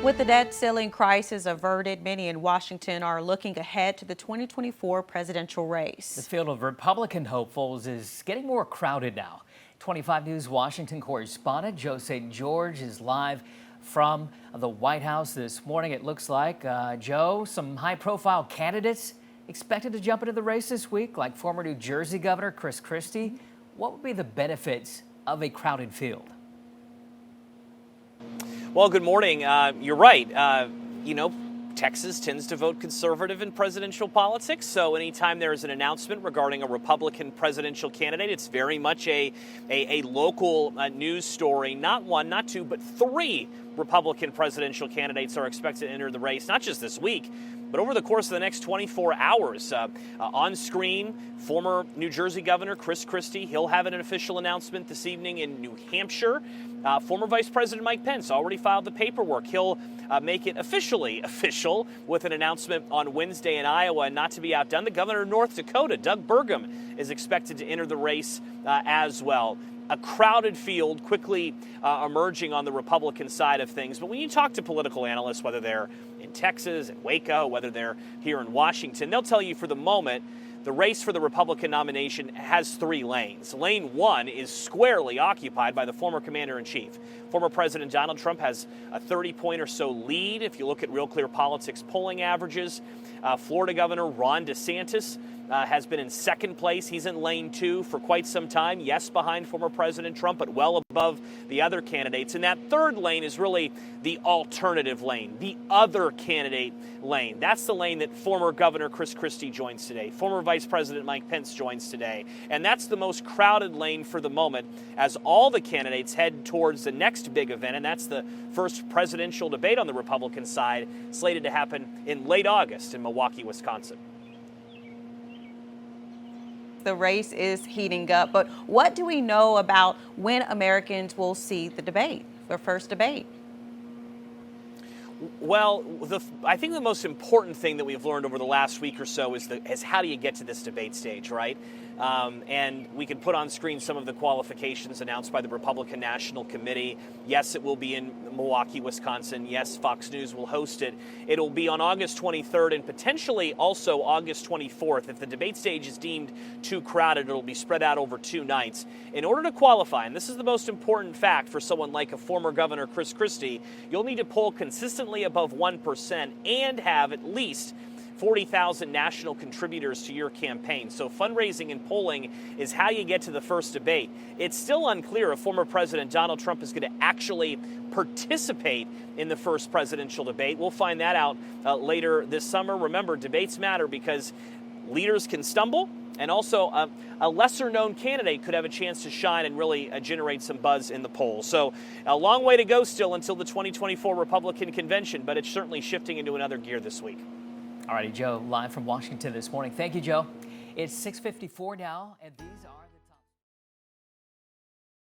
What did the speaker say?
With the debt ceiling crisis averted, many in Washington are looking ahead to the 2024 presidential race. The field of Republican hopefuls is getting more crowded now. 25 News Washington correspondent Joe St. George is live from the White House this morning. It looks like, Joe, some high-profile candidates expected to jump into the race this week, like former New Jersey Governor Chris Christie. What would be the benefits of a crowded field? Well, good morning. You're right. Texas tends to vote conservative in presidential politics. So anytime there's an announcement regarding a Republican presidential candidate, it's very much a local news story. Not one, not two, but three Republican presidential candidates are expected to enter the race, not just this week, but over the course of the next 24 hours. On screen, former New Jersey Governor Chris Christie. He'll have an official announcement this evening in New Hampshire. Former Vice President Mike Pence already filed the paperwork. He'll make it officially official with an announcement on Wednesday in Iowa. And not to be outdone, the governor of North Dakota, Doug Burgum, is expected to enter the race as well. A crowded field quickly emerging on the Republican side of things. But when you talk to political analysts, whether they're in Texas, in Waco, whether they're here in Washington, they'll tell you for the moment, the race for the Republican nomination has three lanes. Lane one is squarely occupied by the former commander-in-chief. Former President Donald Trump has a 30-point or so lead if you look at Real Clear Politics polling averages. Florida Governor Ron DeSantis has been in second place. He's in lane two for quite some time. Yes, behind former President Trump, but well above the other candidates. And that third lane is really the alternative lane, the other candidate lane. That's the lane that former Governor Chris Christie joins today. Former Vice President Mike Pence joins today. And that's the most crowded lane for the moment as all the candidates head towards the next big event, and that's the first presidential debate on the Republican side, slated to happen in late August in Milwaukee, Wisconsin. The race is heating up, but what do we know about when Americans will see the debate, their first debate? Well, I think the most important thing that we've learned over the last week or so is how do you get to this debate stage, right? And we can put on screen some of the qualifications announced by the Republican National Committee. Yes, it will be in Milwaukee, Wisconsin. Yes, Fox News will host it. It'll be on August 23rd and potentially also August 24th. If the debate stage is deemed too crowded, it'll be spread out over 2 nights. In order to qualify, and this is the most important fact for someone like a former Governor Chris Christie, you'll need to poll consistently above 1% and have at least 40,000 national contributors to your campaign. So fundraising and polling is how you get to the first debate. It's still unclear if former President Donald Trump is going to actually participate in the first presidential debate. We'll find that out later this summer. Remember, debates matter because leaders can stumble, and also a lesser-known candidate could have a chance to shine and really generate some buzz in the polls. So a long way to go still until the 2024 Republican convention, but it's certainly shifting into another gear this week. All righty, Joe, live from Washington this morning. Thank you, Joe. It's 6:54 now, and these are